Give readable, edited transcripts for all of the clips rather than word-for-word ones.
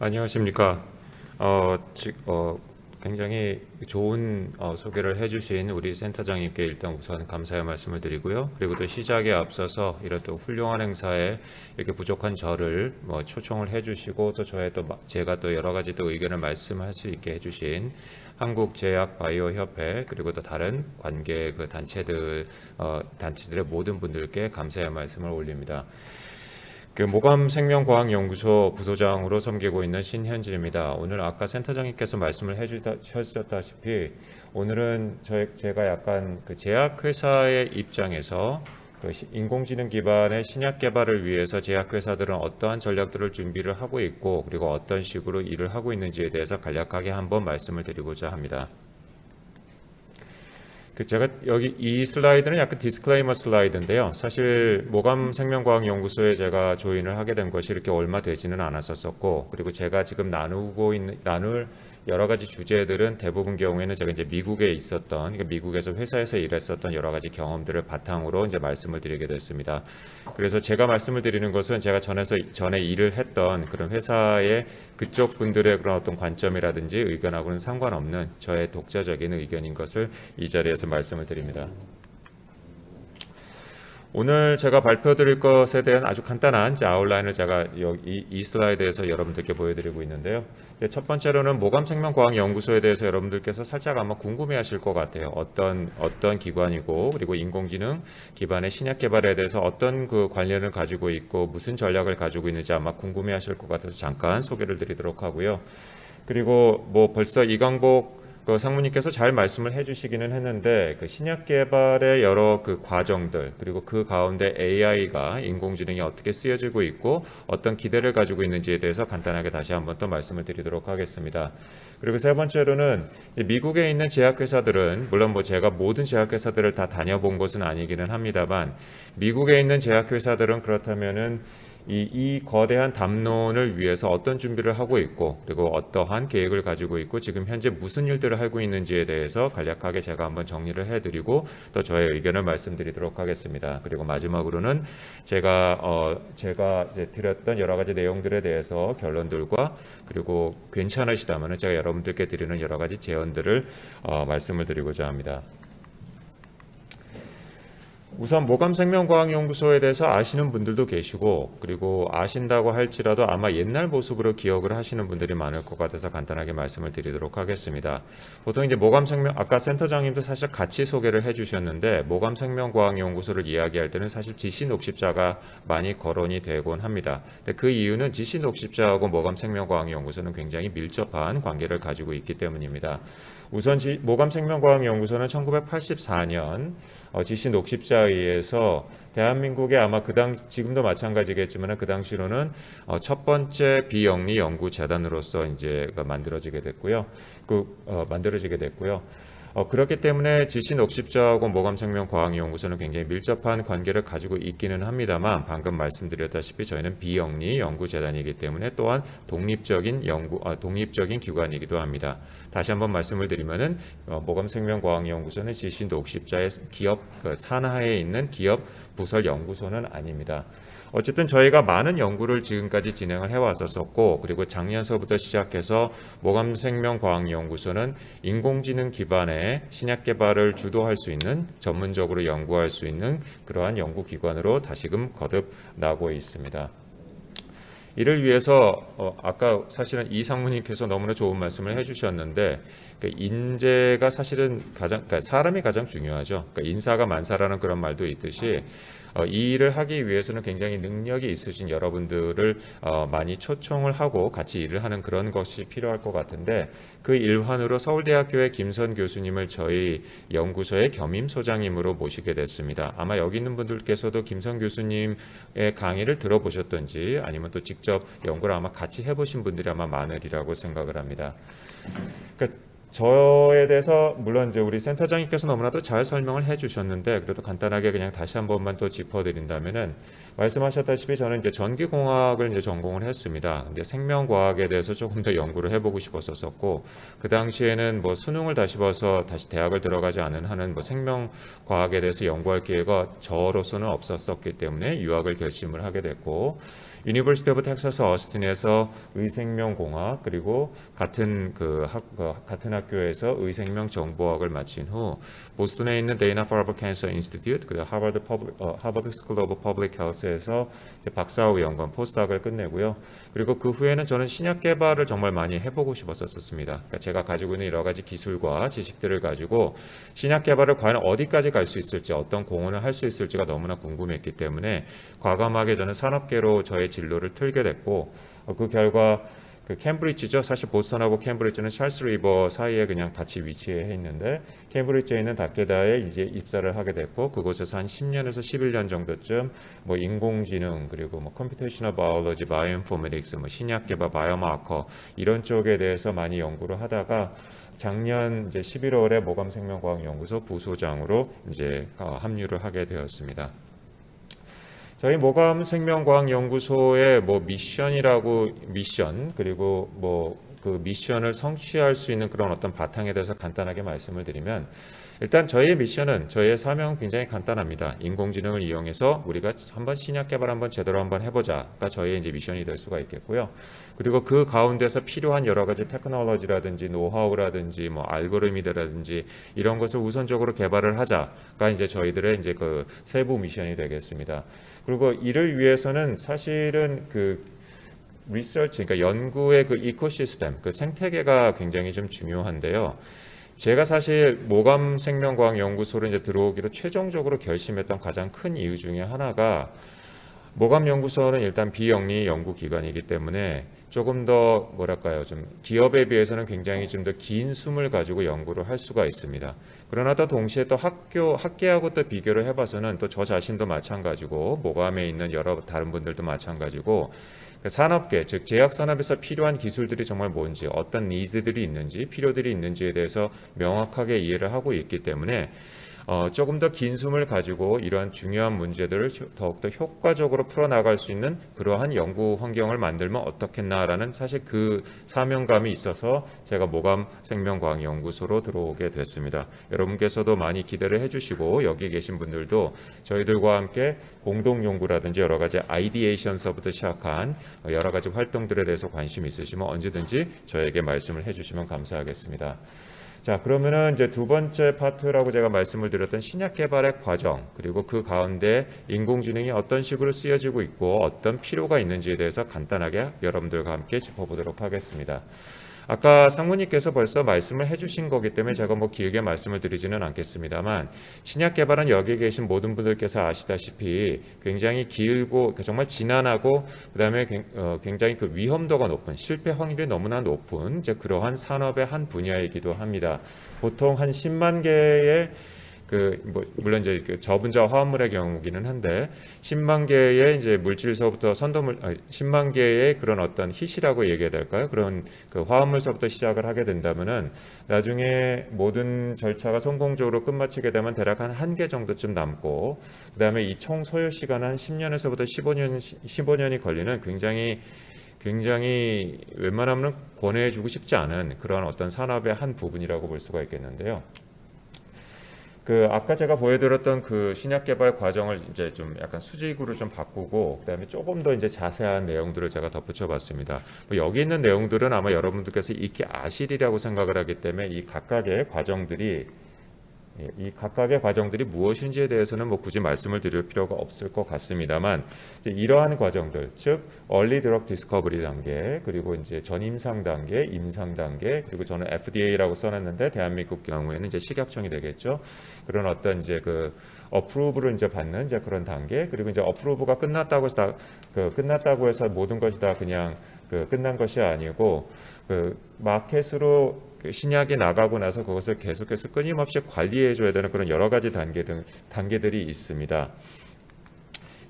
안녕하십니까. 어, 굉장히 좋은 소개를 해주신 우리 센터장님께 일단 우선 감사의 말씀을 드리고요. 그리고 또 시작에 앞서서 이런 또 훌륭한 행사에 이렇게 부족한 저를 초청을 해주시고 또 제가 또 여러 가지 또 의견을 말씀할 수 있게 해주신 한국제약바이오협회 그리고 또 다른 관계 그 단체들의 모든 분들께 감사의 말씀을 올립니다. 모감생명과학연구소 부소장으로 섬기고 있는 신현진입니다. 오늘 아까 센터장님께서 말씀을 해주셨다시피 오늘은 제가 약간 그 제약회사의 입장에서 그 인공지능 기반의 신약 개발을 위해서 제약회사들은 어떠한 전략들을 준비를 하고 있고 그리고 어떤 식으로 일을 하고 있는지에 대해서 간략하게 한번 말씀을 드리고자 합니다. 제가 여기 이 슬라이드는 약간 디스클레이머 슬라이드인데요. 사실 모감생명과학연구소에 제가 조인을 하게 된 것이 이렇게 얼마 되지는 않았었고, 그리고 제가 지금 나눌 여러 가지 주제들은 대부분 경우에는 제가 이제 미국에 있었던, 그러니까 미국에서 회사에서 일했었던 여러 가지 경험들을 바탕으로 이제 말씀을 드리게 됐습니다. 그래서 제가 말씀을 드리는 것은 제가 전에 일을 했던 그런 회사의 그쪽 분들의 그런 어떤 관점이라든지 의견하고는 상관없는 저의 독자적인 의견인 것을 이 자리에서 말씀을 드립니다. 오늘 제가 발표드릴 것에 대한 아주 간단한 아웃라인을 제가 이 슬라이드에서 여러분들께 보여드리고 있는데요. 첫 번째로는 모감생명과학연구소에 대해서 여러분들께서 살짝 아마 궁금해하실 것 같아요. 어떤 기관이고 그리고 인공지능 기반의 신약 개발에 대해서 어떤 그 관련을 가지고 있고 무슨 전략을 가지고 있는지 아마 궁금해하실 것 같아서 잠깐 소개를 드리도록 하고요. 그리고 벌써 이강복 그 상무님께서 잘 말씀을 해주시기는 했는데 그 신약 개발의 여러 그 과정들 그리고 그 가운데 AI가 인공지능이 어떻게 쓰여지고 있고 어떤 기대를 가지고 있는지에 대해서 간단하게 다시 한번 또 말씀을 드리도록 하겠습니다. 그리고 세 번째로는 미국에 있는 제약회사들은 물론 제가 모든 제약회사들을 다 다녀본 것은 아니기는 합니다만 미국에 있는 제약회사들은 그렇다면은 이 거대한 담론을 위해서 어떤 준비를 하고 있고 그리고 어떠한 계획을 가지고 있고 지금 현재 무슨 일들을 하고 있는지에 대해서 간략하게 제가 한번 정리를 해드리고 또 저의 의견을 말씀드리도록 하겠습니다. 그리고 마지막으로는 제가 이제 드렸던 여러 가지 내용들에 대해서 결론들과 그리고 괜찮으시다면 제가 여러분들께 드리는 여러 가지 제언들을 말씀을 드리고자 합니다. 우선 모감생명과학연구소에 대해서 아시는 분들도 계시고 그리고 아신다고 할지라도 아마 옛날 모습으로 기억을 하시는 분들이 많을 것 같아서 간단하게 말씀을 드리도록 하겠습니다. 보통 이제 아까 센터장님도 사실 같이 소개를 해주셨는데 모감생명과학연구소를 이야기할 때는 사실 지시녹십자가 많이 거론이 되곤 합니다. 근데 그 이유는 지시녹십자하고 모감생명과학연구소는 굉장히 밀접한 관계를 가지고 있기 때문입니다. 우선 모감생명과학연구소는 1984년 지시녹십자에 의해서 대한민국의 아마 지금도 마찬가지겠지만 그 당시로는 첫 번째 비영리 연구 재단으로서 이제 만들어지게 됐고요. 그렇기 때문에 지시녹십자하고 모감생명과학연구소는 굉장히 밀접한 관계를 가지고 있기는 합니다만 방금 말씀드렸다시피 저희는 비영리 연구재단이기 때문에 또한 독립적인 기관이기도 합니다. 다시 한번 말씀을 드리면은 모감생명과학연구소는 지시녹십자의 기업 산하에 있는 기업 부설 연구소는 아닙니다. 어쨌든 저희가 많은 연구를 지금까지 진행을 해왔었고 그리고 작년서부터 시작해서 모감생명과학연구소는 인공지능 기반의 신약 개발을 주도할 수 있는 전문적으로 연구할 수 있는 그러한 연구기관으로 다시금 거듭나고 있습니다. 이를 위해서 아까 사실은 이 상무님께서 너무나 좋은 말씀을 해주셨는데 인재가 사실은 사람이 가장 중요하죠. 인사가 만사라는 그런 말도 있듯이 이 일을 하기 위해서는 굉장히 능력이 있으신 여러분들을 많이 초청을 하고 같이 일을 하는 그런 것이 필요할 것 같은데 그 일환으로 서울대학교의 김선 교수님을 저희 연구소의 겸임소장님으로 모시게 됐습니다. 아마 여기 있는 분들께서도 김선 교수님의 강의를 들어보셨던지 아니면 또 직접 연구를 아마 같이 해보신 분들이 아마 많으리라고 생각을 합니다. 저에 대해서 물론 이제 우리 센터장님께서 너무나도 잘 설명을 해주셨는데 그래도 간단하게 그냥 다시 한 번만 또 짚어드린다면은 말씀하셨다시피 저는 이제 전기공학을 이제 전공을 했습니다. 근데 생명과학에 대해서 조금 더 연구를 해보고 싶었었고, 그 당시에는 뭐 수능을 다시 봐서 다시 대학을 들어가지 않은 한은 뭐 생명과학에 대해서 연구할 기회가 저로서는 없었었기 때문에 유학을 결심을 하게 됐고, 유니버시티 오브 텍사스 어스틴에서 의생명공학 그리고 같은 학교에서 의생명 정보학을 마친 후 보스턴에 있는 데이나 파버 캔서 인스티튜트 그리고 하버드 스쿨 오브 퍼블릭 헬스에서 박사후 연구원 포스닥을 끝내고요. 그리고 그 후에는 저는 신약 개발을 정말 많이 해보고 싶었었습니다. 그러니까 제가 가지고 있는 여러 가지 기술과 지식들을 가지고 신약 개발을 과연 어디까지 갈 수 있을지, 어떤 공헌을 할 수 있을지가 너무나 궁금했기 때문에 과감하게 저는 산업계로 저의 진로를 틀게 됐고, 그 결과 그 캠브리지죠. 사실 보스턴하고 캠브리지는 찰스 리버 사이에 그냥 같이 위치해 있는데, 캠브리지에 있는 닥게다에 이제 입사를 하게 됐고, 그곳에서 한 10년에서 11년 정도쯤 뭐 인공지능 그리고 뭐 컴퓨테이셔널 바이올로지, 바이오인포메틱스, 뭐 신약 개발, 바이오마커 이런 쪽에 대해서 많이 연구를 하다가 작년 이제 11월에 모감생명과학연구소 부소장으로 이제 합류를 하게 되었습니다. 저희 모감생명과학연구소의 뭐 미션 그리고 뭐 그 미션을 성취할 수 있는 그런 어떤 바탕에 대해서 간단하게 말씀을 드리면, 일단 저희의 미션은, 저희의 사명은 굉장히 간단합니다. 인공지능을 이용해서 우리가 한번 신약 개발 한번 제대로 한번 해보자가 저희의 이제 미션이 될 수가 있겠고요. 그리고 그 가운데서 필요한 여러 가지 테크놀로지라든지 노하우라든지 뭐 알고리즘이라든지 이런 것을 우선적으로 개발을 하자가 이제 저희들의 이제 그 세부 미션이 되겠습니다. 그리고 이를 위해서는 사실은 그 리서치, 그러니까 연구의 그 이코시스템, 그 생태계가 굉장히 좀 중요한데요. 제가 사실 모감생명과학연구소를 이제 들어오기로 최종적으로 결심했던 가장 큰 이유 중에 하나가, 모감연구소는 일단 비영리 연구기관이기 때문에 조금 더 뭐랄까요, 좀 기업에 비해서는 굉장히 좀 더 긴 숨을 가지고 연구를 할 수가 있습니다. 그러나 또 동시에 또 학계하고 또 비교를 해봐서는 또 저 자신도 마찬가지고 모감에 있는 여러 다른 분들도 마찬가지고, 산업계, 즉 제약산업에서 필요한 기술들이 정말 뭔지, 어떤 니즈들이 있는지, 필요들이 있는지에 대해서 명확하게 이해를 하고 있기 때문에 조금 더 긴 숨을 가지고 이러한 중요한 문제들을 더욱더 효과적으로 풀어나갈 수 있는 그러한 연구 환경을 만들면 어떻겠나라는 사실 그 사명감이 있어서 제가 모감생명과학연구소로 들어오게 됐습니다. 여러분께서도 많이 기대를 해주시고, 여기 계신 분들도 저희들과 함께 공동연구라든지 여러 가지 아이디에이션서부터 시작한 여러 가지 활동들에 대해서 관심 있으시면 언제든지 저에게 말씀을 해주시면 감사하겠습니다. 자, 그러면은 이제 두 번째 파트라고 제가 말씀을 드렸던 신약 개발의 과정, 그리고 그 가운데 인공지능이 어떤 식으로 쓰여지고 있고 어떤 필요가 있는지에 대해서 간단하게 여러분들과 함께 짚어보도록 하겠습니다. 아까 상무님께서 벌써 말씀을 해주신 거기 때문에 제가 뭐 길게 말씀을 드리지는 않겠습니다만, 신약 개발은 여기 계신 모든 분들께서 아시다시피 굉장히 길고 정말 지난하고 그다음에 굉장히 그 위험도가 높은, 실패 확률이 너무나 높은 이제 그러한 산업의 한 분야이기도 합니다. 보통 한 10만 개의 물론 이제 그 저분자 화합물의 경우기는 한데 10만 개의 이제 물질서부터 10만 개의 그런 어떤 hit이라고 얘기해야 될까요? 그런 그 화합물서부터 시작을 하게 된다면은 나중에 모든 절차가 성공적으로 끝마치게 되면 대략 한 개 정도쯤 남고, 그다음에 이 총 소요 시간은 한 10년에서부터 15년이 걸리는 굉장히 웬만하면 권해주고 싶지 않은 그런 어떤 산업의 한 부분이라고 볼 수가 있겠는데요. 아까 제가 보여드렸던 그 신약 개발 과정을 이제 좀 약간 수직으로 좀 바꾸고, 그다음에 조금 더 이제 자세한 내용들을 제가 덧붙여 봤습니다. 여기 있는 내용들은 아마 여러분들께서 익히 아시리라고 생각을 하기 때문에 이 각각의 과정들이 무엇인지에 대해서는 뭐 굳이 말씀을 드릴 필요가 없을 것 같습니다만, 이제 이러한 과정들, 즉 Early Drug Discovery 단계, 그리고 이제 전임상 단계, 임상 단계, 그리고 저는 FDA라고 써놨는데 대한민국 경우에는 이제 식약청이 되겠죠. 그런 어떤 이제 그 어프로브를 이제 받는 이제 그런 단계, 그리고 이제 어프로브가 끝났다고 해서 모든 것이 다 그냥 끝난 것이 아니고, 마켓으로 신약이 나가고 나서 그것을 계속해서 끊임없이 관리해줘야 되는 그런 여러 가지 단계들이 있습니다.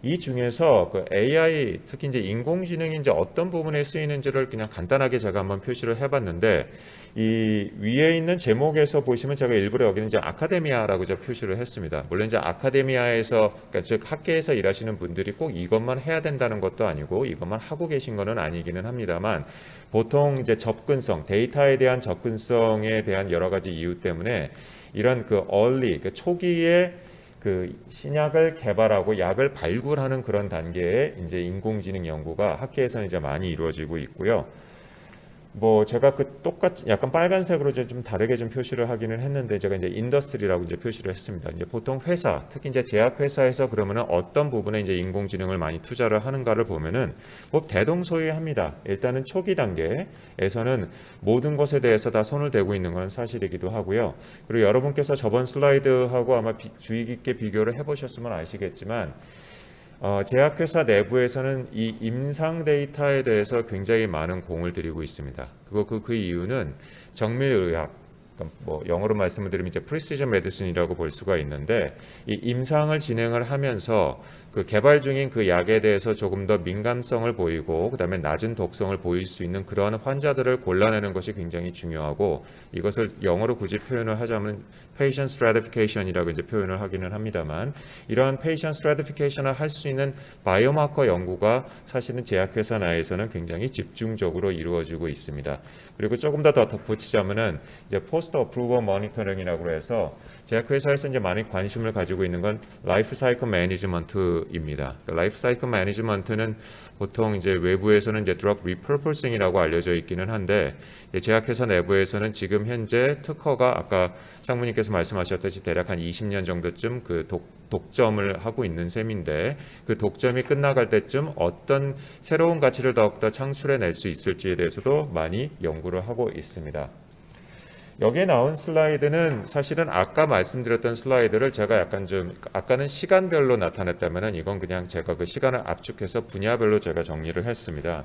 이 중에서 그 AI, 특히 이제 인공지능이 이제 어떤 부분에 쓰이는지를 그냥 간단하게 제가 한번 표시를 해봤는데, 이 위에 있는 제목에서 보시면 제가 일부러 여기는 이제 아카데미아라고 제가 표시를 했습니다. 물론 이제 아카데미아에서, 그러니까 즉 학계에서 일하시는 분들이 꼭 이것만 해야 된다는 것도 아니고 이것만 하고 계신 거는 아니기는 합니다만, 보통 이제 접근성, 데이터에 대한 접근성에 대한 여러 가지 이유 때문에 이런 그 early, 그 초기에 그 신약을 개발하고 약을 발굴하는 그런 단계에 이제 인공지능 연구가 학계에서는 이제 많이 이루어지고 있고요. 뭐 제가 그 똑같이 약간 빨간색으로 이제 좀 다르게 좀 표시를 하기는 했는데, 제가 이제 인더스트리라고 이제 표시를 했습니다. 이제 보통 회사, 특히 이제 제약 회사에서 그러면은 어떤 부분에 이제 인공지능을 많이 투자를 하는가를 보면은 뭐 대동소이합니다. 일단은 초기 단계에서는 모든 것에 대해서 다 손을 대고 있는 건 사실이기도 하고요. 그리고 여러분께서 저번 슬라이드하고 아마 주의 깊게 비교를 해보셨으면 아시겠지만, 제약회사 내부에서는 이 임상 데이터에 대해서 굉장히 많은 공을 들이고 있습니다. 그 이유는 정밀의학, 그러니까 뭐 영어로 말씀을 드리면 이제 프리시전 메디슨이라고 볼 수가 있는데, 이 임상을 진행을 하면서 그 개발 중인 그 약에 대해서 조금 더 민감성을 보이고 그다음에 낮은 독성을 보일 수 있는 그러한 환자들을 골라내는 것이 굉장히 중요하고, 이것을 영어로 굳이 표현을 하자면 patient stratification이라고 이제 표현을 하기는 합니다만, 이러한 patient stratification을 할 수 있는 바이오마커 연구가 사실은 제약회사 내에서는 굉장히 집중적으로 이루어지고 있습니다. 그리고 조금 더 덧붙이자면은 이제 포스트 어프루버 모니터링이라고 해서 제약회사에서 이제 많이 관심을 가지고 있는 건 라이프 사이클 매니지먼트입니다. 라이프 사이클 매니지먼트는 보통 이제 외부에서는 이제 드럭 리퍼포싱이라고 알려져 있기는 한데, 제약회사 내부에서는 지금 현재 특허가 아까 상무님께서 말씀하셨듯이 대략 한 20년 정도쯤 그 독점을 하고 있는 셈인데, 그 독점이 끝나갈 때쯤 어떤 새로운 가치를 더욱더 창출해낼 수 있을지에 대해서도 많이 연구를 하고 있습니다. 여기에 나온 슬라이드는 사실은 아까 말씀드렸던 슬라이드를 제가 약간 좀, 아까는 시간별로 나타냈다면은 이건 그냥 제가 그 시간을 압축해서 분야별로 제가 정리를 했습니다.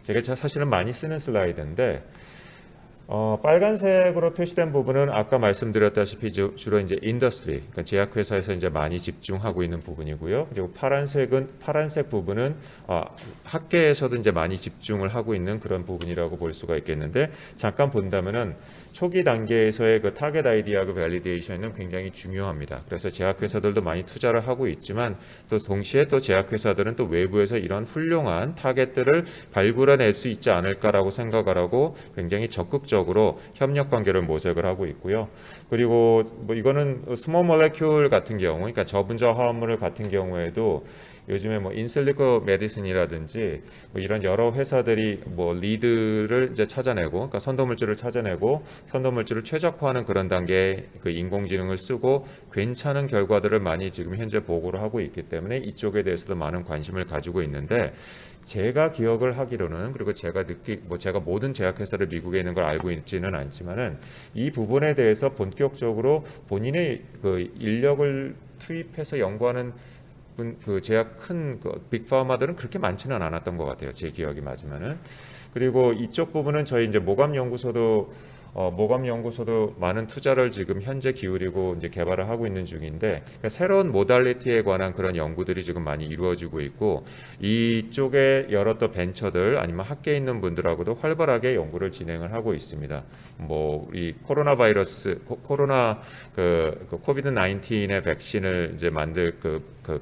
제가 사실은 많이 쓰는 슬라이드인데, 빨간색으로 표시된 부분은 아까 말씀드렸다시피 주로 이제 인더스트리, 그러니까 제약회사에서 이제 많이 집중하고 있는 부분이고요. 그리고 파란색 부분은 학계에서도 이제 많이 집중을 하고 있는 그런 부분이라고 볼 수가 있겠는데, 잠깐 본다면은 초기 단계에서의 그 타겟 아이디어 그 밸리데이션은 굉장히 중요합니다. 그래서 제약회사들도 많이 투자를 하고 있지만, 또 동시에 또 제약회사들은 또 외부에서 이런 훌륭한 타겟들을 발굴해낼 수 있지 않을까라고 생각을 하고 굉장히 적극적으로 협력 관계를 모색을 하고 있고요. 그리고 뭐 이거는 스몰 몰레큘 같은 경우, 그러니까 저분자 화합물 같은 경우에도 요즘에 뭐 인실리코 메디슨이라든지 뭐 이런 여러 회사들이 뭐 리드를 이제 찾아내고, 그러니까 선도물질을 찾아내고 선도물질을 최적화하는 그런 단계의 그 인공지능을 쓰고 괜찮은 결과들을 많이 지금 현재 보고를 하고 있기 때문에 이쪽에 대해서도 많은 관심을 가지고 있는데, 제가 기억을 하기로는, 그리고 제가 제가 모든 제약회사를 미국에 있는 걸 알고 있지는 않지만은, 이 부분에 대해서 본격적으로 본인의 그 인력을 투입해서 연구하는 그 제약 큰 빅파마들은 그렇게 많지는 않았던 것 같아요. 제 기억이 맞으면은. 그리고 이쪽 부분은 저희 이제 모감 연구소도 많은 투자를 지금 현재 기울이고 이제 개발을 하고 있는 중인데, 그러니까 새로운 모달리티에 관한 그런 연구들이 지금 많이 이루어지고 있고, 이쪽에 여러 또 벤처들 아니면 학계에 있는 분들하고도 활발하게 연구를 진행을 하고 있습니다. 뭐 이 코로나 코비드 19의 백신을 이제 만들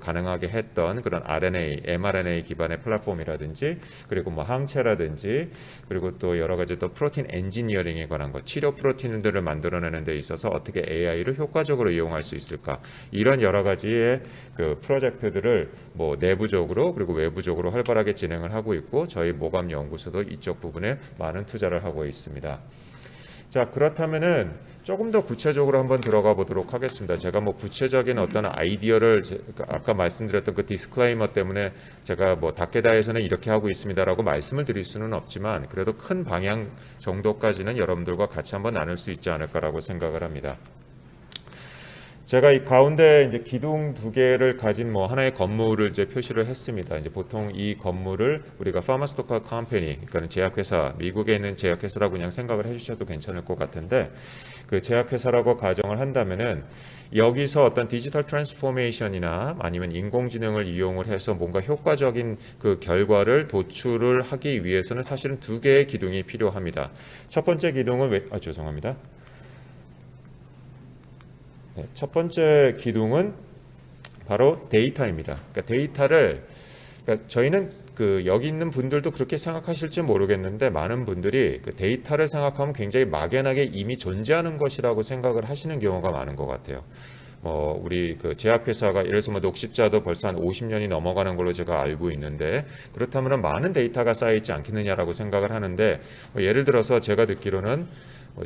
가능하게 했던 그런 RNA, mRNA 기반의 플랫폼이라든지, 그리고 뭐 항체라든지, 그리고 또 여러 가지 또 프로틴 엔지니어링에 관한 것, 치료 프로틴들을 만들어내는 데 있어서 어떻게 AI를 효과적으로 이용할 수 있을까, 이런 여러 가지의 그 프로젝트들을 뭐 내부적으로 그리고 외부적으로 활발하게 진행을 하고 있고, 저희 모감 연구소도 이쪽 부분에 많은 투자를 하고 있습니다. 자, 그렇다면은 조금 더 구체적으로 한번 들어가 보도록 하겠습니다. 제가 뭐 구체적인 어떤 아이디어를 아까 말씀드렸던 그 디스클레이머 때문에 제가 뭐 다케다에서는 이렇게 하고 있습니다라고 말씀을 드릴 수는 없지만, 그래도 큰 방향 정도까지는 여러분들과 같이 한번 나눌 수 있지 않을까라고 생각을 합니다. 제가 이 가운데 이제 기둥 두 개를 가진 뭐 하나의 건물을 이제 표시를 했습니다. 이제 보통 이 건물을 우리가 파마스토카 컴퍼니, 그러니까 제약회사, 미국에 있는 제약회사라고 그냥 생각을 해주셔도 괜찮을 것 같은데, 그 제약회사라고 가정을 한다면은 여기서 어떤 디지털 트랜스포메이션이나 아니면 인공지능을 이용을 해서 뭔가 효과적인 그 결과를 도출을 하기 위해서는 사실은 두 개의 기둥이 필요합니다. 첫 번째 기둥은 죄송합니다. 네, 첫 번째 기둥은 바로 데이터입니다. 그러니까 데이터를, 그러니까 저희는 그 여기 있는 분들도 그렇게 생각하실지 모르겠는데, 많은 분들이 그 데이터를 생각하면 굉장히 막연하게 이미 존재하는 것이라고 생각을 하시는 경우가 많은 것 같아요. 우리 그 제약회사가 예를 들어서 뭐 녹십자도 벌써 한 50년이 넘어가는 걸로 제가 알고 있는데, 그렇다면 많은 데이터가 쌓여 있지 않겠느냐라고 생각을 하는데, 예를 들어서 제가 듣기로는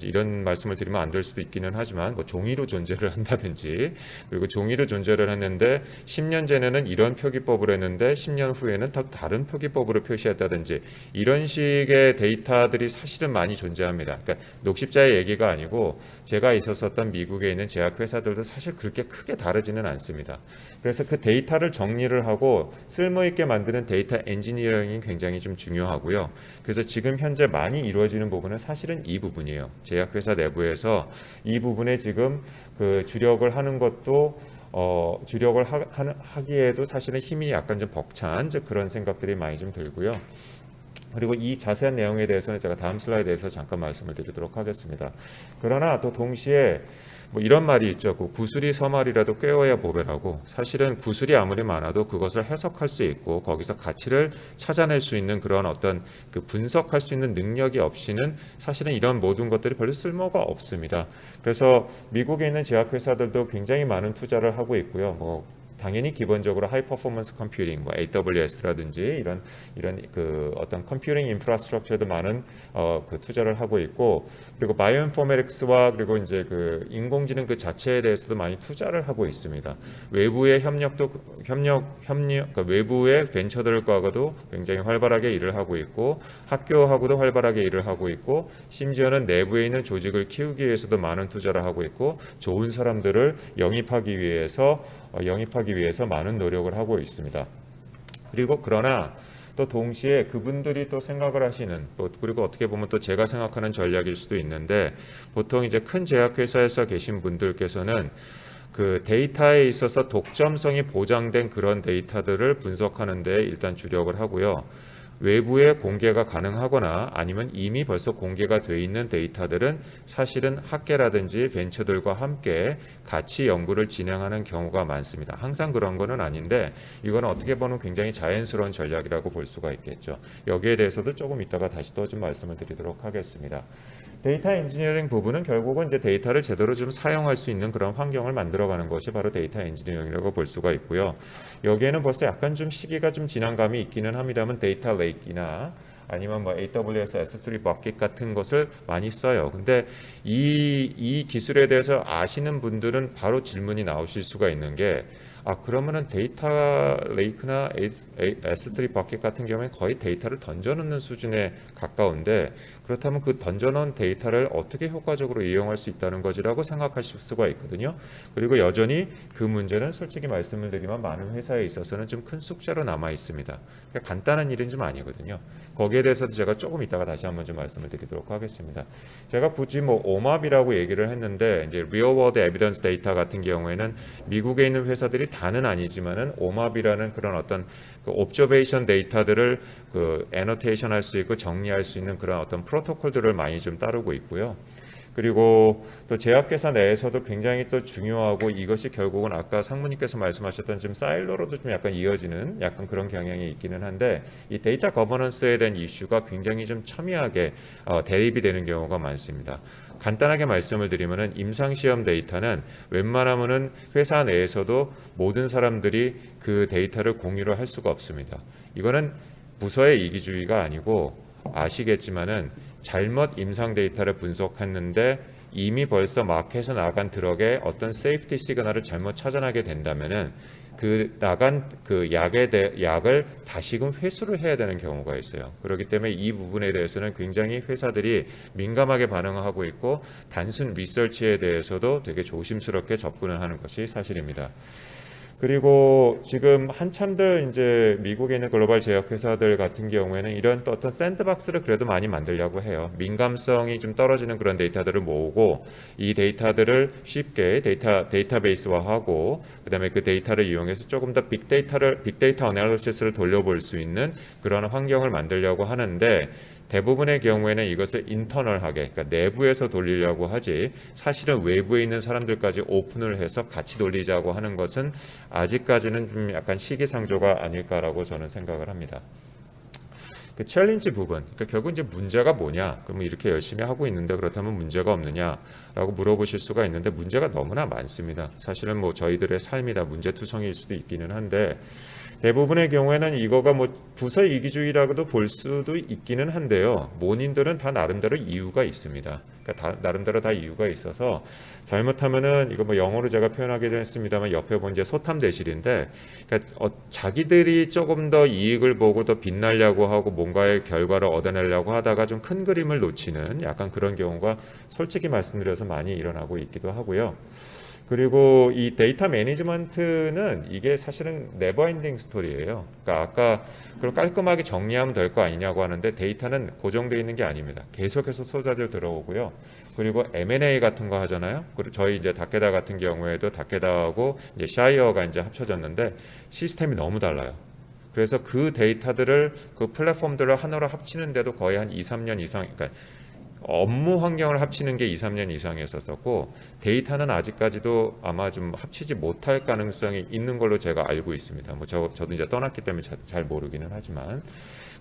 이런 말씀을 드리면 안 될 수도 있기는 하지만 종이로 존재를 한다든지, 그리고 종이로 존재를 했는데 10년 전에는 이런 표기법을 했는데 10년 후에는 다른 표기법으로 표시했다든지, 이런 식의 데이터들이 사실은 많이 존재합니다. 그러니까 녹십자의 얘기가 아니고 제가 있었던 미국에 있는 제약회사들도 사실 그렇게 크게 다르지는 않습니다. 그래서 그 데이터를 정리를 하고 쓸모있게 만드는 데이터 엔지니어링이 굉장히 좀 중요하고요. 그래서 지금 현재 많이 이루어지는 부분은 사실은 이 부분이에요. 제약회사 내부에서 이 부분에 지금 그 주력을 하는 것도 주력을 하기에도 사실은 힘이 약간 좀 벅찬 그런 생각들이 많이 좀 들고요. 그리고 이 자세한 내용에 대해서는 제가 다음 슬라이드에서 잠깐 말씀을 드리도록 하겠습니다. 그러나 또 동시에 뭐 이런 말이 있죠. 그 구슬이 서말이라도 꿰어야 보배라고. 사실은 구슬이 아무리 많아도 그것을 해석할 수 있고 거기서 가치를 찾아낼 수 있는 그런 어떤 그 분석할 수 있는 능력이 없이는 사실은 이런 모든 것들이 별로 쓸모가 없습니다. 그래서 미국에 있는 제약회사들도 굉장히 많은 투자를 하고 있고요. 당연히 기본적으로 하이 퍼포먼스 컴퓨팅, AWS라든지 이런 그 어떤 컴퓨팅 인프라스트럭처에도 많은 그 투자를 하고 있고, 그리고 바이오인포메틱스와 그리고 이제 그 인공지능 그 자체에 대해서도 많이 투자를 하고 있습니다. 외부의 그러니까 외부의 벤처들과도 굉장히 활발하게 일을 하고 있고, 학교하고도 활발하게 일을 하고 있고, 심지어는 내부에 있는 조직을 키우기 위해서도 많은 투자를 하고 있고, 좋은 사람들을 영입하기 위해서 많은 노력을 하고 있습니다. 그리고 그러나 또 동시에 그분들이 또 생각을 하시는, 그리고 어떻게 보면 또 제가 생각하는 전략일 수도 있는데, 보통 이제 큰 제약회사에서 계신 분들께서는 그 데이터에 있어서 독점성이 보장된 그런 데이터들을 분석하는 데 일단 주력을 하고요. 외부에 공개가 가능하거나 아니면 이미 벌써 공개가 돼 있는 데이터들은 사실은 학계라든지 벤처들과 함께 같이 연구를 진행하는 경우가 많습니다. 항상 그런 거는 아닌데 이거는 어떻게 보면 굉장히 자연스러운 전략이라고 볼 수가 있겠죠. 여기에 대해서도 조금 이따가 다시 또 좀 말씀을 드리도록 하겠습니다. 데이터 엔지니어링 부분은 결국은 이제 데이터를 제대로 좀 사용할 수 있는 그런 환경을 만들어가는 것이 바로 데이터 엔지니어링이라고 볼 수가 있고요. 여기에는 벌써 약간 좀 시기가 좀 지난 감이 있기는 합니다만, 데이터 레이크나 아니면 AWS S3 버킷 같은 것을 많이 써요. 근데 이 기술에 대해서 아시는 분들은 바로 질문이 나오실 수가 있는 게, 그러면은 데이터 레이크나 S3 버킷 같은 경우에 거의 데이터를 던져놓는 수준에 가까운데, 그렇다면 그 던져놓은 데이터를 어떻게 효과적으로 이용할 수 있다는 것이라고 생각하실 수가 있거든요. 그리고 여전히 그 문제는 솔직히 말씀을 드리면 많은 회사에 있어서는 좀 큰 숙제로 남아 있습니다. 그러니까 간단한 일은 좀 아니거든요. 거기에 대해서도 제가 조금 이따가 다시 한번 좀 말씀을 드리도록 하겠습니다. 제가 굳이 OMAP이라고 얘기를 했는데, 이제 Real World Evidence Data 같은 경우에는 미국에 있는 회사들이 다는 아니지만은 OMAP이라는 그런 어떤 그 옵저베이션 데이터들을 그 애노테이션 할 수 있고 정리할 수 있는 그런 어떤 프로토콜들을 많이 좀 따르고 있고요. 그리고 또 제약회사 내에서도 굉장히 또 중요하고, 이것이 결국은 아까 상무님께서 말씀하셨던 지금 사일로로도 좀 약간 이어지는 약간 그런 경향이 있기는 한데, 이 데이터 거버넌스에 대한 이슈가 굉장히 좀 첨예하게 대립이 되는 경우가 많습니다. 간단하게 말씀을 드리면은 임상시험 데이터는 웬만하면은 회사 내에서도 모든 사람들이 그 데이터를 공유를 할 수가 없습니다. 이거는 부서의 이기주의가 아니고, 아시겠지만은 잘못 임상 데이터를 분석했는데 이미 벌써 마켓에 나간 드럭에 어떤 세이프티 시그널을 잘못 찾아내게 된다면은 그 나간 그 약을 다시금 회수를 해야 되는 경우가 있어요. 그렇기 때문에 이 부분에 대해서는 굉장히 회사들이 민감하게 반응하고 있고 단순 리서치에 대해서도 되게 조심스럽게 접근을 하는 것이 사실입니다. 그리고 지금 한참들 이제 미국에 있는 글로벌 제약회사들 같은 경우에는 이런 또 어떤 샌드박스를 그래도 많이 만들려고 해요. 민감성이 좀 떨어지는 그런 데이터들을 모으고 이 데이터들을 쉽게 데이터베이스화하고 그다음에 그 데이터를 이용해서 조금 더 빅데이터 어널리시스를 돌려볼 수 있는 그런 환경을 만들려고 하는데 대부분의 경우에는 이것을 인터널하게, 그러니까 내부에서 돌리려고 하지 사실은 외부에 있는 사람들까지 오픈을 해서 같이 돌리자고 하는 것은 아직까지는 좀 약간 시기상조가 아닐까라고 저는 생각을 합니다. 그 챌린지 부분, 그러니까 결국 이제 문제가 뭐냐? 그러면 이렇게 열심히 하고 있는데 그렇다면 문제가 없느냐라고 물어보실 수가 있는데 문제가 너무나 많습니다. 사실은 뭐 저희들의 삶이다 문제투성이일 수도 있기는 한데 대부분의 경우에는 이거가 뭐 부서 이기주의라고도 볼 수도 있기는 한데요. 모닌들은 다 나름대로 이유가 있습니다. 그러니까 나름대로 다 이유가 있어서 잘못하면은 이거 뭐 영어로 제가 표현하게 됐습니다만 옆에 본 이제 소탐대실인데 그러니까 자기들이 조금 더 이익을 보고 더 빛나려고 하고 뭔가의 결과를 얻어내려고 하다가 좀 큰 그림을 놓치는 약간 그런 경우가 솔직히 말씀드려서 많이 일어나고 있기도 하고요. 그리고 이 데이터 매니지먼트는 이게 사실은 네버엔딩 스토리예요. 그러니까 아까 그걸 깔끔하게 정리하면 될 거 아니냐고 하는데 데이터는 고정되어 있는 게 아닙니다. 계속해서 쏟아져 들어오고요. 그리고 M&A 같은 거 하잖아요. 그리고 저희 이제 다케다 같은 경우에도 다케다하고 이제 샤이어가 이제 합쳐졌는데 시스템이 너무 달라요. 그래서 그 데이터들을 그 플랫폼들을 하나로 합치는데도 거의 한 2, 3년 이상, 그러니까 업무 환경을 합치는 게 2, 3년 이상이었었고 데이터는 아직까지도 아마 좀 합치지 못할 가능성이 있는 걸로 제가 알고 있습니다. 뭐 저도 이제 떠났기 때문에 잘 모르기는 하지만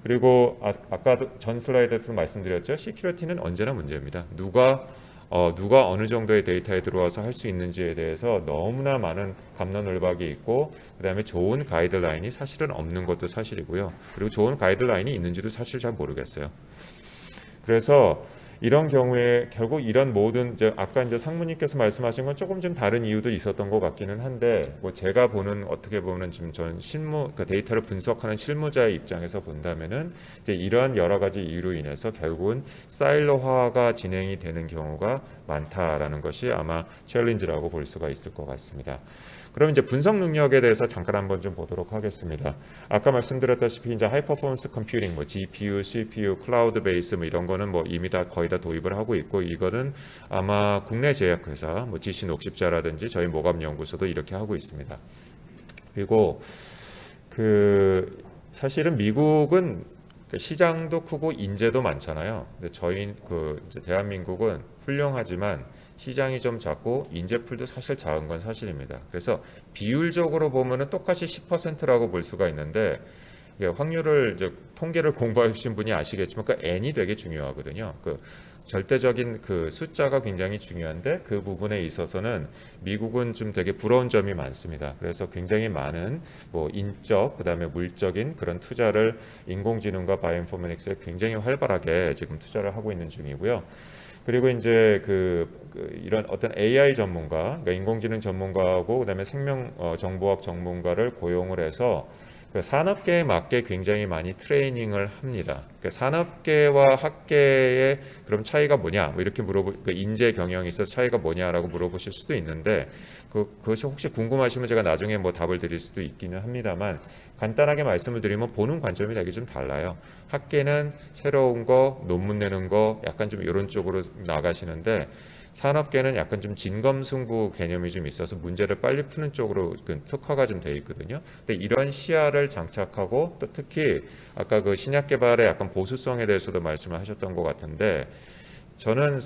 그리고 아까도 전 슬라이드에서 말씀드렸죠. 시큐리티는 언제나 문제입니다. 누가 어느 정도의 데이터에 들어와서 할 수 있는지에 대해서 너무나 많은 갑론을박이 있고 그다음에 좋은 가이드라인이 사실은 없는 것도 사실이고요. 그리고 좋은 가이드라인이 있는지도 사실 잘 모르겠어요. 그래서 이런 경우에 결국 이런 모든 이제 아까 이제 상무님께서 말씀하신 건 조금 좀 다른 이유도 있었던 것 같기는 한데 뭐 제가 보는 어떻게 보면 지금 전 실무 그 데이터를 분석하는 실무자의 입장에서 본다면은 이제 이러한 여러 가지 이유로 인해서 결국은 사일로화가 진행이 되는 경우가 많다라는 것이 아마 챌린지라고 볼 수가 있을 것 같습니다. 그럼 이제 분석 능력에 대해서 잠깐 한번 좀 보도록 하겠습니다. 아까 말씀드렸다시피 이제 하이 퍼포먼스 컴퓨팅, 뭐 GPU, CPU, 클라우드 베이스 뭐 이런 거는 뭐 이미 다 거의 다 도입을 하고 있고 이거는 아마 국내 제약회사, 뭐 GC 녹십자라든지 저희 모감 연구소도 이렇게 하고 있습니다. 그리고 그 사실은 미국은 시장도 크고 인재도 많잖아요. 근데 저희 그 이제 대한민국은 훌륭하지만 시장이 좀 작고 인재풀도 사실 작은 건 사실입니다. 그래서 비율적으로 보면은 똑같이 10%라고 볼 수가 있는데 확률을 이제 통계를 공부하신 분이 아시겠지만 그 n이 되게 중요하거든요. 그 절대적인 그 숫자가 굉장히 중요한데 그 부분에 있어서는 미국은 좀 되게 부러운 점이 많습니다. 그래서 굉장히 많은 뭐 인적 그다음에 물적인 그런 투자를 인공지능과 바이오인포메틱스에 굉장히 활발하게 지금 투자를 하고 있는 중이고요. 그리고 이제 이런 어떤 AI 전문가, 그러니까 인공지능 전문가하고 그다음에 생명정보학 전문가를 고용을 해서 그 산업계에 맞게 굉장히 많이 트레이닝을 합니다. 그 산업계와 학계의 그럼 차이가 뭐냐? 뭐 이렇게 그 인재 경영에 있어서 차이가 뭐냐라고 물어보실 수도 있는데 그것이 혹시 궁금하시면 제가 나중에 뭐 답을 드릴 수도 있기는 합니다만 간단하게 말씀을 드리면 보는 관점이 되게 좀 달라요. 학계는 새로운 거, 논문 내는 거 약간 좀 이런 쪽으로 나가시는데 산업계는 약간 좀 진검승부 개념이 좀 있어서 문제를 빨리 푸는 쪽으로 특화가 좀 돼 있거든요. 근데 이런 시야를 장착하고 또 특히 아까 그 신약 개발의 약간 보수성에 대해서도 말씀을 하셨던 것 같은데 저는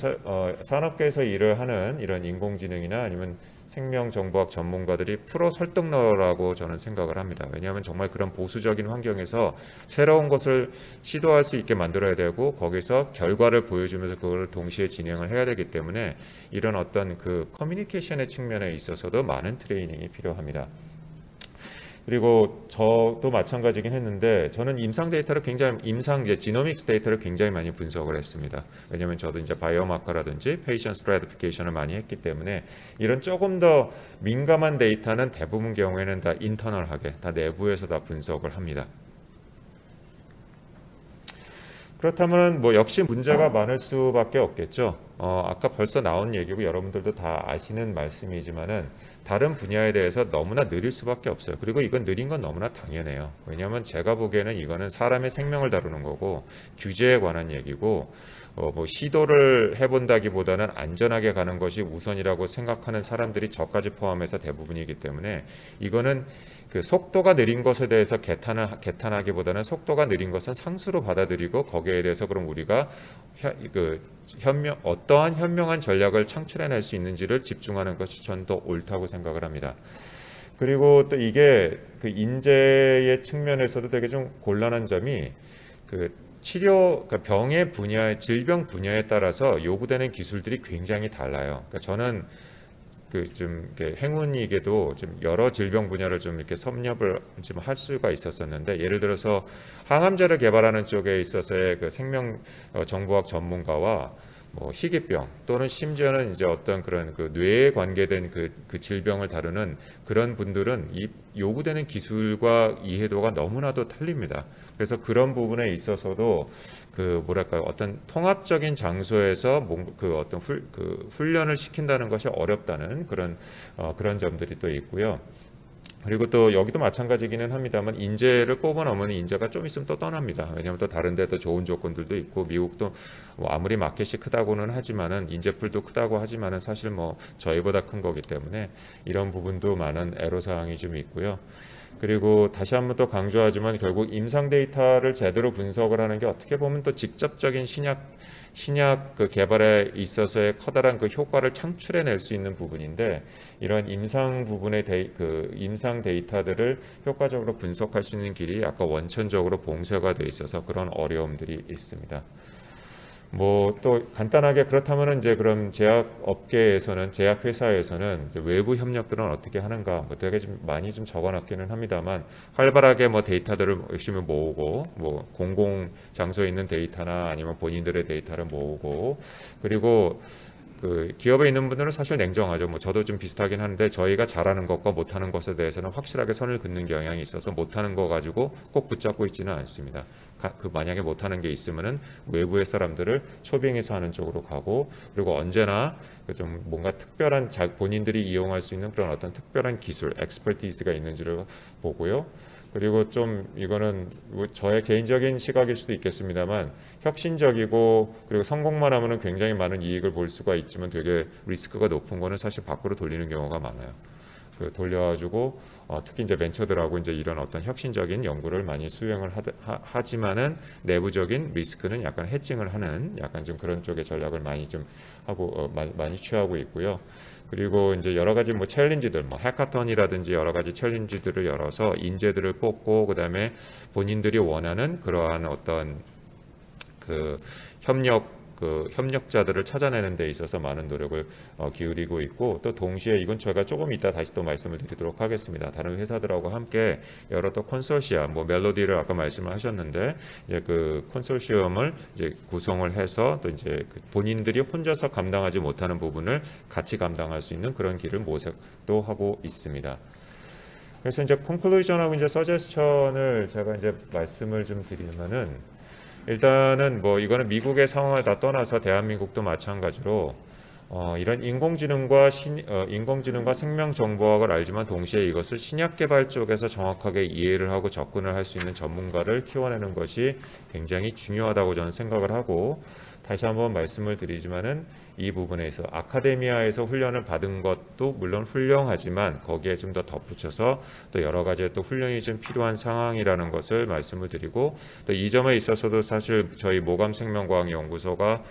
산업계에서 일을 하는 이런 인공지능이나 아니면 생명정보학 전문가들이 프로 설득러라고 저는 생각을 합니다. 왜냐하면 정말 그런 보수적인 환경에서 새로운 것을 시도할 수 있게 만들어야 되고 거기서 결과를 보여주면서 그걸 동시에 진행을 해야 되기 때문에 이런 어떤 그 커뮤니케이션의 측면에 있어서도 많은 트레이닝이 필요합니다. 그리고 저도 마찬가지긴 했는데 저는 임상 데이터를 굉장히 임상 이제 지노믹스 데이터를 굉장히 많이 분석을 했습니다. 왜냐하면 저도 이제 바이오마커라든지 페이션 스트래티피케이션을 많이 했기 때문에 이런 조금 더 민감한 데이터는 대부분 경우에는 다 인터널하게 다 내부에서 다 분석을 합니다. 그렇다면 뭐 역시 문제가 많을 수밖에 없겠죠. 아까 벌써 나온 얘기고 여러분들도 다 아시는 말씀이지만은 다른 분야에 대해서 너무나 느릴 수밖에 없어요. 그리고 이건 느린 건 너무나 당연해요. 왜냐하면 제가 보기에는 이거는 사람의 생명을 다루는 거고 규제에 관한 얘기고 뭐 시도를 해본다기보다는 안전하게 가는 것이 우선이라고 생각하는 사람들이 저까지 포함해서 대부분이기 때문에 이거는 그 속도가 느린 것에 대해서 개탄하기보다는 속도가 느린 것은 상수로 받아들이고 거기에 대해서 그럼 우리가 어떠한 현명한 전략을 창출해낼 수 있는지를 집중하는 것이 전 더 옳다고 생각을 합니다. 그리고 또 이게 그 인재의 측면에서도 되게 좀 곤란한 점이 그 그러니까 병의 분야, 질병 분야에 따라서 요구되는 기술들이 굉장히 달라요. 그러니까 저는 그 좀 행운이게도 좀 여러 질병 분야를 좀 이렇게 섭렵을 좀 할 수가 있었었는데 예를 들어서 항암제를 개발하는 쪽에 있어서의 그 생명 정보학 전문가와 뭐 희귀병 또는 심지어는 이제 어떤 그런 그 뇌에 관계된 그 질병을 다루는 그런 분들은 이 요구되는 기술과 이해도가 너무나도 틀립니다. 그래서 그런 부분에 있어서도 그 뭐랄까요 어떤 통합적인 장소에서 그 어떤 훈련을 시킨다는 것이 어렵다는 그런 점들이 또 있고요. 그리고 또 여기도 마찬가지기는 합니다만 인재를 뽑아놓으면 인재가 좀 있으면 또 떠납니다. 왜냐하면 또 다른 데도 좋은 조건들도 있고 미국도 뭐 아무리 마켓이 크다고는 하지만은 인재풀도 크다고 하지만은 사실 뭐 저희보다 큰 거기 때문에 이런 부분도 많은 애로사항이 좀 있고요. 그리고 다시 한번 또 강조하지만 결국 임상 데이터를 제대로 분석을 하는 게 어떻게 보면 또 직접적인 신약 그 개발에 있어서의 커다란 그 효과를 창출해낼 수 있는 부분인데 이런 임상 부분의 임상 데이터들을 효과적으로 분석할 수 있는 길이 아까 원천적으로 봉쇄가 돼 있어서 그런 어려움들이 있습니다. 뭐 또 간단하게 그렇다면은 이제 그럼 제약 회사에서는 외부 협력들은 어떻게 하는가 뭐 되게 좀 많이 좀 적어놨기는 합니다만 활발하게 뭐 데이터들을 열심히 모으고 뭐 공공 장소에 있는 데이터나 아니면 본인들의 데이터를 모으고 그리고 그 기업에 있는 분들은 사실 냉정하죠. 뭐 저도 좀 비슷하긴 한데 저희가 잘하는 것과 못하는 것에 대해서는 확실하게 선을 긋는 경향이 있어서 못하는 거 가지고 꼭 붙잡고 있지는 않습니다. 그 만약에 못하는 게 있으면은 외부의 사람들을 초빙해서 하는 쪽으로 가고 그리고 언제나 좀 뭔가 특별한 본인들이 이용할 수 있는 그런 어떤 특별한 기술, 엑스퍼티스가 있는지를 보고요. 그리고 좀 이거는 저의 개인적인 시각일 수도 있겠습니다만 혁신적이고 그리고 성공만 하면은 굉장히 많은 이익을 볼 수가 있지만 되게 리스크가 높은 거는 사실 밖으로 돌리는 경우가 많아요. 돌려가지고 특히 이제 벤처들하고 이제 이런 어떤 혁신적인 연구를 많이 수행을 하지만은 내부적인 리스크는 약간 해칭을 하는 약간 좀 그런 쪽의 전략을 많이 좀 하고 많이 취하고 있고요. 그리고 이제 여러 가지 뭐 챌린지들, 뭐 해카톤이라든지 여러 가지 챌린지들을 열어서 인재들을 뽑고 그다음에 본인들이 원하는 그러한 어떤 그 협력자들을 찾아내는 데 있어서 많은 노력을 기울이고 있고 또 동시에 이건 저희가 조금 이따 다시 또 말씀을 드리도록 하겠습니다. 다른 회사들하고 함께 여러 또 컨소시엄, 뭐 멜로디를 아까 말씀을 하셨는데 이제 그 컨소시엄을 이제 구성을 해서 또 이제 본인들이 혼자서 감당하지 못하는 부분을 같이 감당할 수 있는 그런 길을 모색도 하고 있습니다. 그래서 이제 콘클루전하고 이제 서제스천을 제가 이제 말씀을 좀 드리면은 일단은 뭐 이거는 미국의 상황을 다 떠나서 대한민국도 마찬가지로 이런 인공지능과 생명정보학을 알지만 동시에 이것을 신약 개발 쪽에서 정확하게 이해를 하고 접근을 할 수 있는 전문가를 키워내는 것이 굉장히 중요하다고 저는 생각을 하고 다시 한번 말씀을 드리지만은 이 부분에 있어 아카데미아에서 훈련을 받은 것도 물론 훌륭하지만 거기에 좀 더 덧붙여서 또 여러 가지 또 훈련이 좀 필요한 상황이라는 것을 말씀을 드리고 또 이 점에 있어서도 사실 저희 모감생명과학연구소가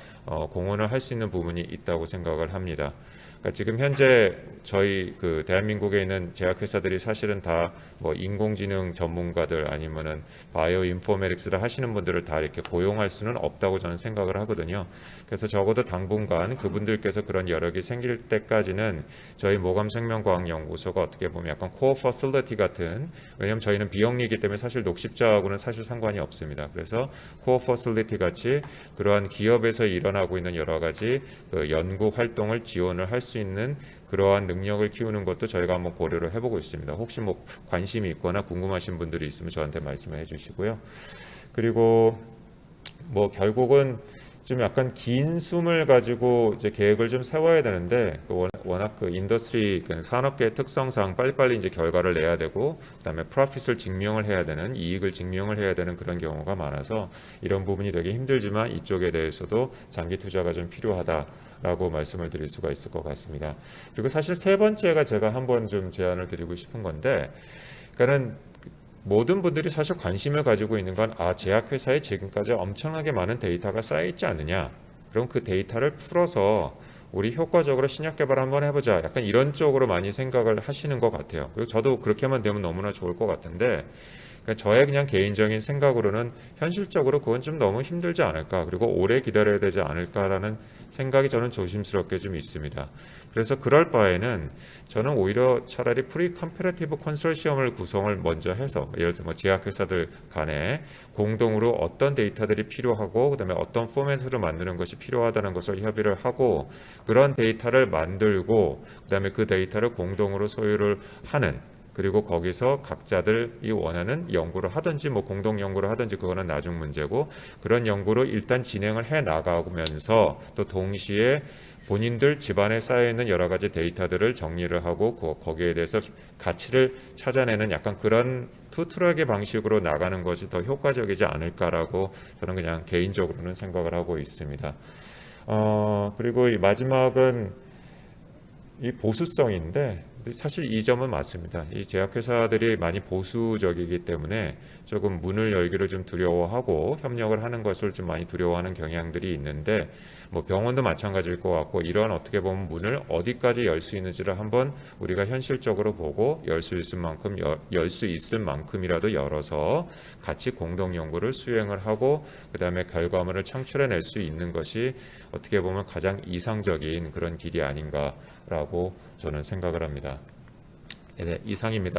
공헌을 할 수 있는 부분이 있다고 생각을 합니다. 그러니까 지금 현재 저희 그 대한민국에 있는 제약회사들이 사실은 다 뭐 인공지능 전문가들 아니면은 바이오 인포메틱스를 하시는 분들을 다 이렇게 고용할 수는 없다고 저는 생각을 하거든요. 있거든요. 그래서 적어도 당분간 그분들께서 그런 여력이 생길 때까지는 저희 모감생명과학연구소가 어떻게 보면 약간 코어 퍼실리티 같은, 왜냐하면 저희는 비영리이기 때문에 사실 녹십자하고는 사실 상관이 없습니다. 그래서 코어 퍼실리티 같이 그러한 기업에서 일어나고 있는 여러 가지 그 연구 활동을 지원을 할 수 있는 그러한 능력을 키우는 것도 저희가 한번 고려를 해보고 있습니다. 혹시 뭐 관심이 있거나 궁금하신 분들이 있으면 저한테 말씀을 해주시고요. 그리고 뭐 결국은 좀 약간 긴 숨을 가지고 이제 계획을 좀 세워야 되는데 워낙 그 인더스트리 그 산업계의 특성상 빨리빨리 이제 결과를 내야 되고 그다음에 프로핏을 증명을 해야 되는, 이익을 증명을 해야 되는 그런 경우가 많아서 이런 부분이 되게 힘들지만 이쪽에 대해서도 장기 투자가 좀 필요하다라고 말씀을 드릴 수가 있을 것 같습니다. 그리고 사실 세 번째가 제가 한번 좀 제안을 드리고 싶은 건데, 그러니까는 모든 분들이 사실 관심을 가지고 있는 건 제약회사에 지금까지 엄청나게 많은 데이터가 쌓여있지 않느냐, 그럼 그 데이터를 풀어서 우리 효과적으로 신약 개발 한번 해보자, 약간 이런 쪽으로 많이 생각을 하시는 것 같아요. 그리고 저도 그렇게만 되면 너무나 좋을 것 같은데, 그러니까 저의 그냥 개인적인 생각으로는 현실적으로 그건 좀 너무 힘들지 않을까, 그리고 오래 기다려야 되지 않을까라는 생각이 저는 조심스럽게 좀 있습니다. 그래서 그럴 바에는 저는 오히려 차라리 프리 컴패러티브 컨소시엄을 구성을 먼저 해서, 예를 들어 뭐 제약회사들 간에 공동으로 어떤 데이터들이 필요하고 그다음에 어떤 포맷으로 만드는 것이 필요하다는 것을 협의를 하고, 그런 데이터를 만들고 그다음에 그 데이터를 공동으로 소유를 하는, 그리고 거기서 각자들이 원하는 연구를 하든지 뭐 공동 연구를 하든지 그거는 나중 문제고, 그런 연구를 일단 진행을 해 나가면서 또 동시에 본인들 집안에 쌓여있는 여러 가지 데이터들을 정리를 하고 거기에 대해서 가치를 찾아내는 약간 그런 투트랙의 방식으로 나가는 것이 더 효과적이지 않을까라고 저는 그냥 개인적으로는 생각을 하고 있습니다. 그리고 이 마지막은 이 보수성인데, 사실 이 점은 맞습니다. 이 제약회사들이 많이 보수적이기 때문에 조금 문을 열기를 좀 두려워하고 협력을 하는 것을 좀 많이 두려워하는 경향들이 있는데, 뭐 병원도 마찬가지일 것 같고, 이런 어떻게 보면 문을 어디까지 열 수 있는지를 한번 우리가 현실적으로 보고 열 수 있을 만큼 열 수 있을 만큼이라도 열어서 같이 공동 연구를 수행을 하고 그다음에 결과물을 창출해낼 수 있는 것이 어떻게 보면 가장 이상적인 그런 길이 아닌가라고 저는 생각을 합니다. 네, 이상입니다.